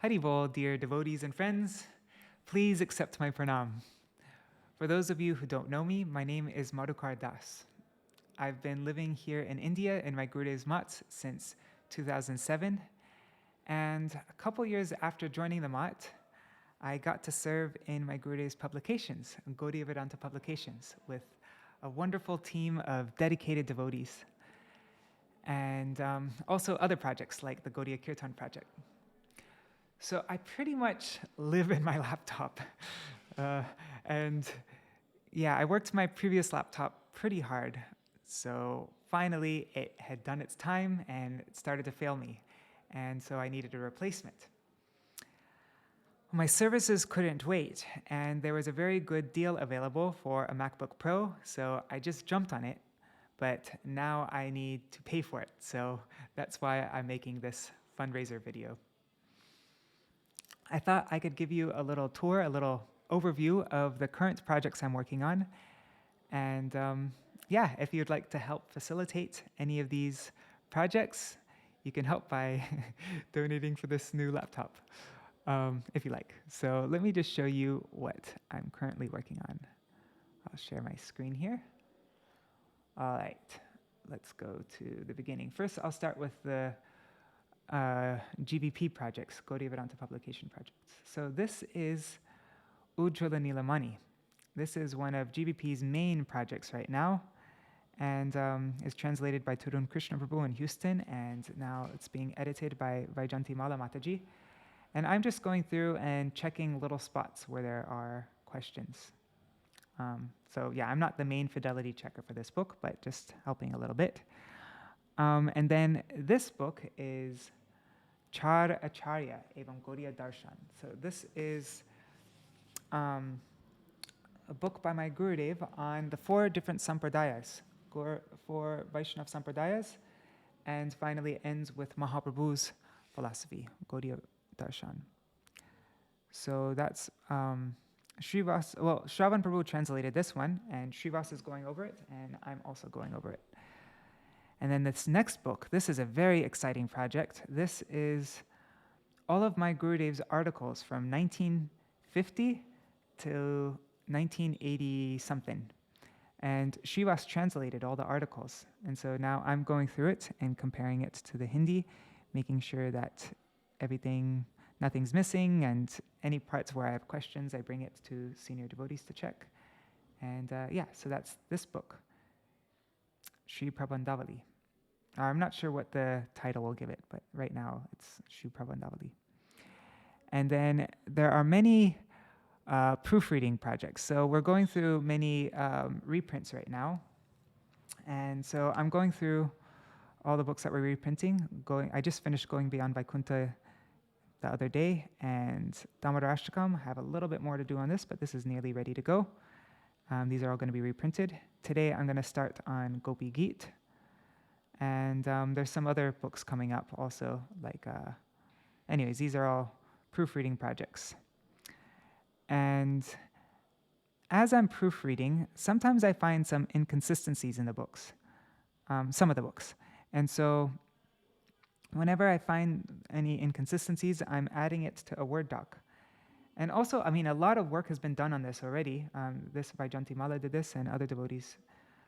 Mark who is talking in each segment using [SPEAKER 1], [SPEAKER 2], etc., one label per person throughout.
[SPEAKER 1] Haribol, dear devotees and friends, please accept my pranam. For those of you who don't know me, my name is Madhukardas. I've been living here in India in my Gurudev's Mat since 2007, and a couple years after joining the Mat, I got to serve in my Gurudev's publications, Gaudiya Vedanta publications, with a wonderful team of dedicated devotees, and also other projects like the Gaudiya Kirtan project. So I pretty much live in my laptop. And yeah, I worked my previous laptop pretty hard. So finally, it had done its time and it started to fail me. And so I needed a replacement. My services couldn't wait, and there was a very good deal available for a MacBook Pro, so I just jumped on it. But now I need to pay for it, so that's why I'm making this fundraiser video. I thought I could give you a little tour, a little overview of the current projects I'm working on. And yeah, if you'd like to help facilitate any of these projects, you can help by donating for this new laptop, if you like. So let me just show you what I'm currently working on. I'll share my screen here. All right, let's go to the beginning. First, I'll start with the GVP projects, Gaudiya Vedanta publication projects. So this is Ujjwala Nilamani. This is one of GVP's main projects right now, and is translated by Tarun Krishna Prabhu in Houston, and now it's being edited by Vaijanti Mala Mataji. And I'm just going through and checking little spots where there are questions. So yeah, I'm not the main fidelity checker for this book, but just helping a little bit. And then this book is Char Acharya Evam Gaudiya Darshan. So this is a book by my Gurudev on the 4 different sampradayas, 4 Vaishnava sampradayas, and finally ends with Mahaprabhu's philosophy, Gaudiya Darshan. So that's Srivas. Well, Shravan Prabhu translated this one, and Srivas is going over it, and I'm also going over it. And then this next book, this is a very exciting project. This is all of my Gurudev's articles from 1950 to 1980 something. And Srivas translated all the articles. And so now I'm going through it and comparing it to the Hindi, making sure that nothing's missing, and any parts where I have questions, I bring it to senior devotees to check. And yeah, so that's this book, Sri Prabandhavali. I'm not sure what the title will give it, but right now it's Sri Prabandhavali. And then there are many proofreading projects. So we're going through many reprints right now. And so I'm going through all the books that we're reprinting. I just finished Going Beyond Vaikuntha the other day, and Damodarashtakam. I have a little bit more to do on this, but this is nearly ready to go. These are all going to be reprinted. Today I'm going to start on Gopi Geet. And there's some other books coming up also. Anyways, these are all proofreading projects. And as I'm proofreading, sometimes I find some inconsistencies in the books, some of the books. And so whenever I find any inconsistencies, I'm adding it to a Word doc. And also, I mean, a lot of work has been done on this already. This Vaijanti Mala did this, and other devotees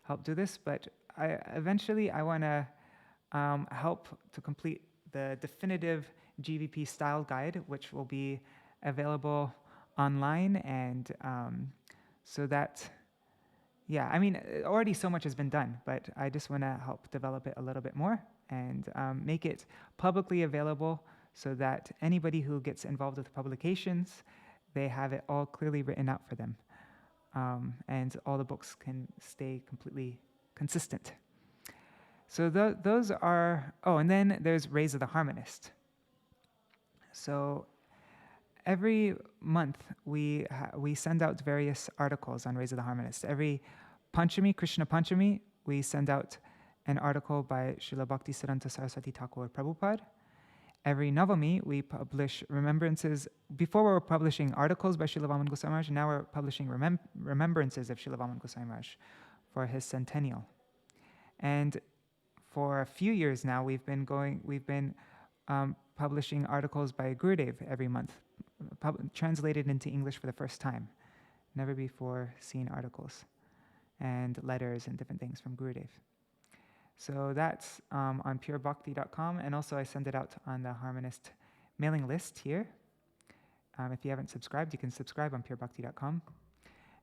[SPEAKER 1] helped do this. But eventually, I want to help to complete the definitive GVP style guide, which will be available online. And so that, yeah, I mean, already so much has been done, but I just want to help develop it a little bit more and make it publicly available, so that anybody who gets involved with publications, they have it all clearly written out for them. And all the books can stay completely consistent. So those are, and then there's Rays of the Harmonist. So every month we send out various articles on Rays of the Harmonist. Every Panchami, Krishna Panchami, we send out an article by Srila Bhaktisiddhanta Saraswati Thakur Prabhupada. Every Navami, we publish remembrances. Before we were publishing articles by Srila Vaman Goswami Maharaj, now we're publishing remembrances of Srila Vaman Goswami Maharaj for his centennial. And for a few years now, we've been publishing articles by Gurudev every month, translated into English for the first time. Never before seen articles and letters and different things from Gurudev. So that's on purebhakti.com, and also I send it out on the Harmonist mailing list here. If you haven't subscribed, you can subscribe on purebhakti.com.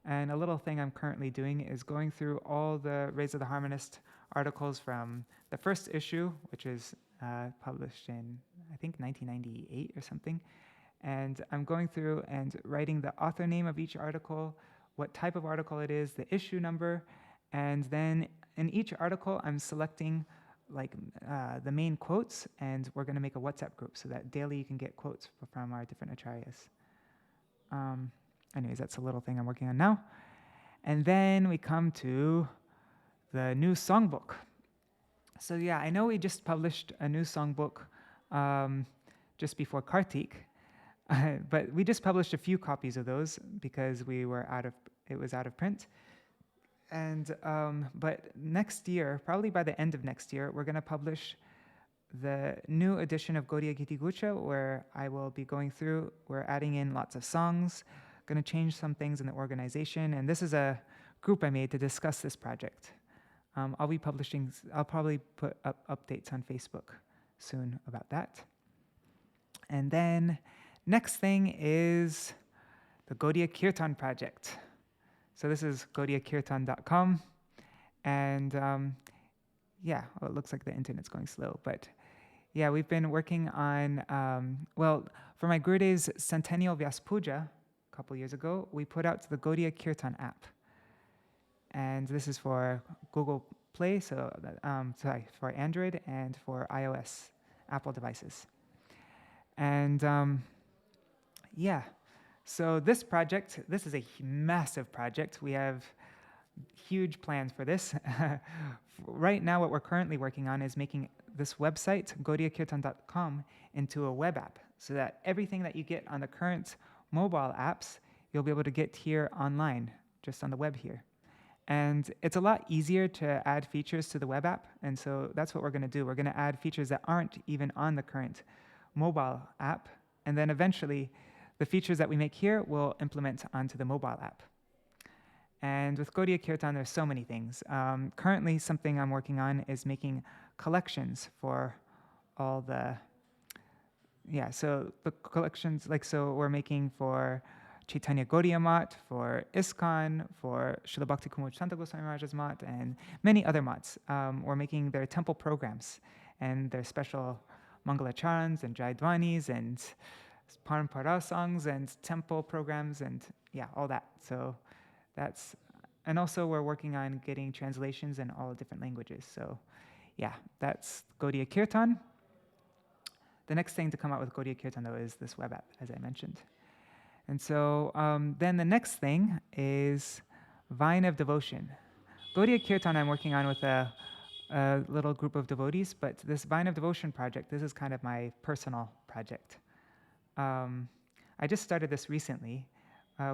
[SPEAKER 1] And a little thing I'm currently doing is going through all the Rays of the Harmonist articles from the first issue, which is published in, I think, 1998 or something. And I'm going through and writing the author name of each article, what type of article it is, the issue number, and then in each article, I'm selecting the main quotes, and we're going to make a WhatsApp group so that daily you can get quotes from our different acharyas. Anyways, that's a little thing I'm working on now. And then we come to the new songbook. So yeah, I know we just published a new songbook just before Kartik, but we just published a few copies of those because it was out of print. And but next year, probably by the end of next year, we're going to publish the new edition of Gaudiya Giti Gucha, where I will be going through, we're adding in lots of songs, going to change some things in the organization, and this is a group I made to discuss this project. I'll probably put up updates on Facebook soon about that. And then next thing is the Gaudiya Kirtan project. So this is gaudiyakirtan.com, and it looks like the internet's going slow, but yeah, we've been working on, for my Gurudev's centennial Vyas Puja a couple years ago, we put out the Gaudiya Kirtan app. And this is for Google Play, for Android and for iOS, Apple devices. And so this project, this is a massive project. We have huge plans for this. Right now, what we're currently working on is making this website, gaudiyakirtan.com, into a web app, so that everything that you get on the current mobile apps, you'll be able to get here online, just on the web here. And it's a lot easier to add features to the web app, and so that's what we're going to do. We're going to add features that aren't even on the current mobile app, and then eventually the features that we make here will implement onto the mobile app. And with Gaudiya Kirtan, there's so many things. Currently, something I'm working on is making collections for all the, so the collections, we're making for Chaitanya Gaudiya Mat, for ISKCON, for Srila Bhakti Kumud Santa Goswami Maharaj's Mat, and many other mats. We're making their temple programs and their special Mangalacharans and Jaidwanis and Parampara songs and temple programs and all that. So and also we're working on getting translations in all different languages. So that's Gaudiya Kirtan. The next thing to come out with Gaudiya Kirtan, though, is this web app, as I mentioned. And so then the next thing is Vine of Devotion. Gaudiya Kirtan I'm working on with a little group of devotees, but this Vine of Devotion project, this is kind of my personal project. I just started this recently.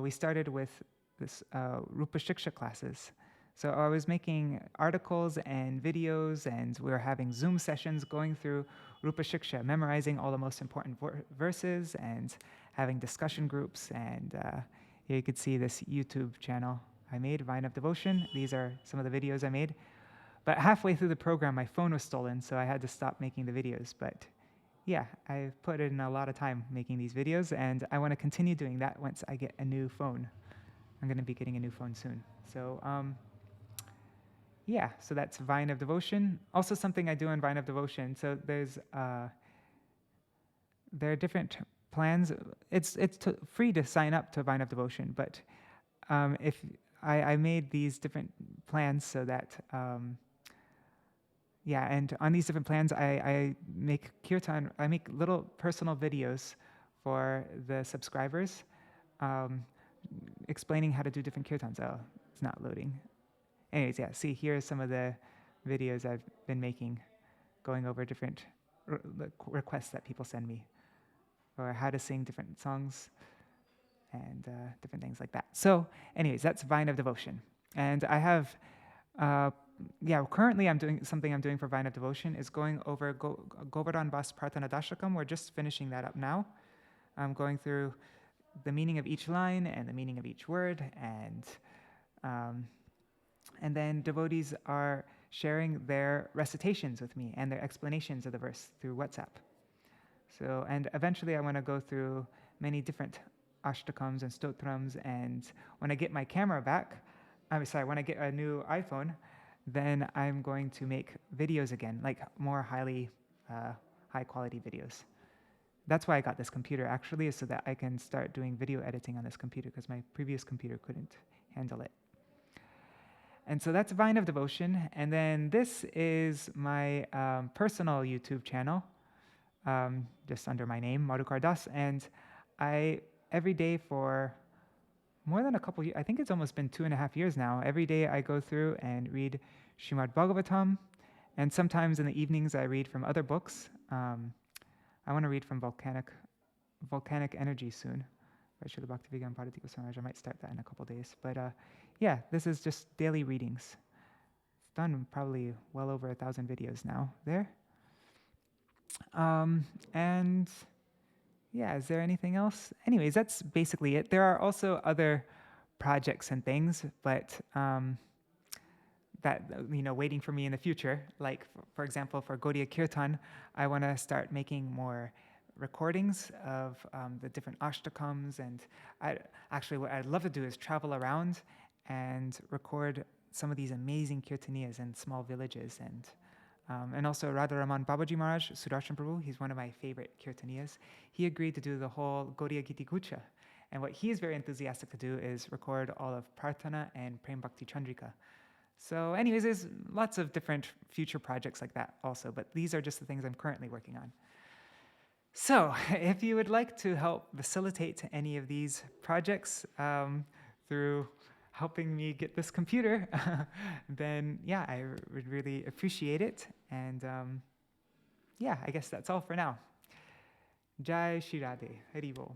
[SPEAKER 1] We started with this Rupa Shiksha classes. So I was making articles and videos, and we were having Zoom sessions going through Rupa Shiksha, memorizing all the most important verses and having discussion groups. And here you could see this YouTube channel I made, Vine of Devotion. These are some of the videos I made. But halfway through the program, my phone was stolen, so I had to stop making the videos. But I put in a lot of time making these videos, and I want to continue doing that once I get a new phone. I'm going to be getting a new phone soon. So so that's Vine of Devotion. Also something I do in Vine of Devotion. So there are different plans. It's free to sign up to Vine of Devotion, but if I made these different plans so that and on these different plans I make kirtan. I make little personal videos for the subscribers, explaining how to do different kirtans. Oh, it's not loading. Anyways, see, here are some of the videos I've been making, going over different requests that people send me, or how to sing different songs, and different things like that. So anyways, that's Vine of Devotion. And I have yeah, currently I'm doing for Vine of Devotion is going over Govardhan Bas Prarthana Dashakam. We're just finishing that up now. I'm going through the meaning of each line and the meaning of each word, and then devotees are sharing their recitations with me and their explanations of the verse through WhatsApp. So, and eventually I want to go through many different ashtakams and stotrams, and when I get my camera back, when I get a new iPhone, then I'm going to make videos again, like more high quality videos. That's why I got this computer actually, is so that I can start doing video editing on this computer, because my previous computer couldn't handle it. And so that's Vine of Devotion. And then this is my personal YouTube channel, just under my name, Madhukardas. And I, every day for more than a couple years, I think it's almost been 2.5 years now, every day I go through and read Srimad Bhagavatam. And sometimes in the evenings I read from other books. I want to read from Volcanic Energy soon. Srila Bhaktivedanta Bharati Goswami Maharaj. I might start that in a couple days. But yeah, this is just daily readings. It's done probably well over 1,000 videos now there. And yeah, is there anything else? Anyways, that's basically it. There are also other projects and things, but that, waiting for me in the future. Like, for example, for Gaudiya Kirtan, I want to start making more recordings of the different ashtakams, and what I'd love to do is travel around and record some of these amazing kirtaniyas in small villages, and also Radharaman Babaji Maharaj, Sudarshan Prabhu, he's one of my favorite kirtaniyas. He agreed to do the whole Gaudiya Giti Gucha, and what he's very enthusiastic to do is record all of Prarthana and Prem Bhakti Chandrika. So anyways, there's lots of different future projects like that also, but these are just the things I'm currently working on. So if you would like to help facilitate any of these projects through helping me get this computer, then yeah, I would really appreciate it. And yeah, I guess that's all for now. Jaya Śrī Rādhe. Hari Bol.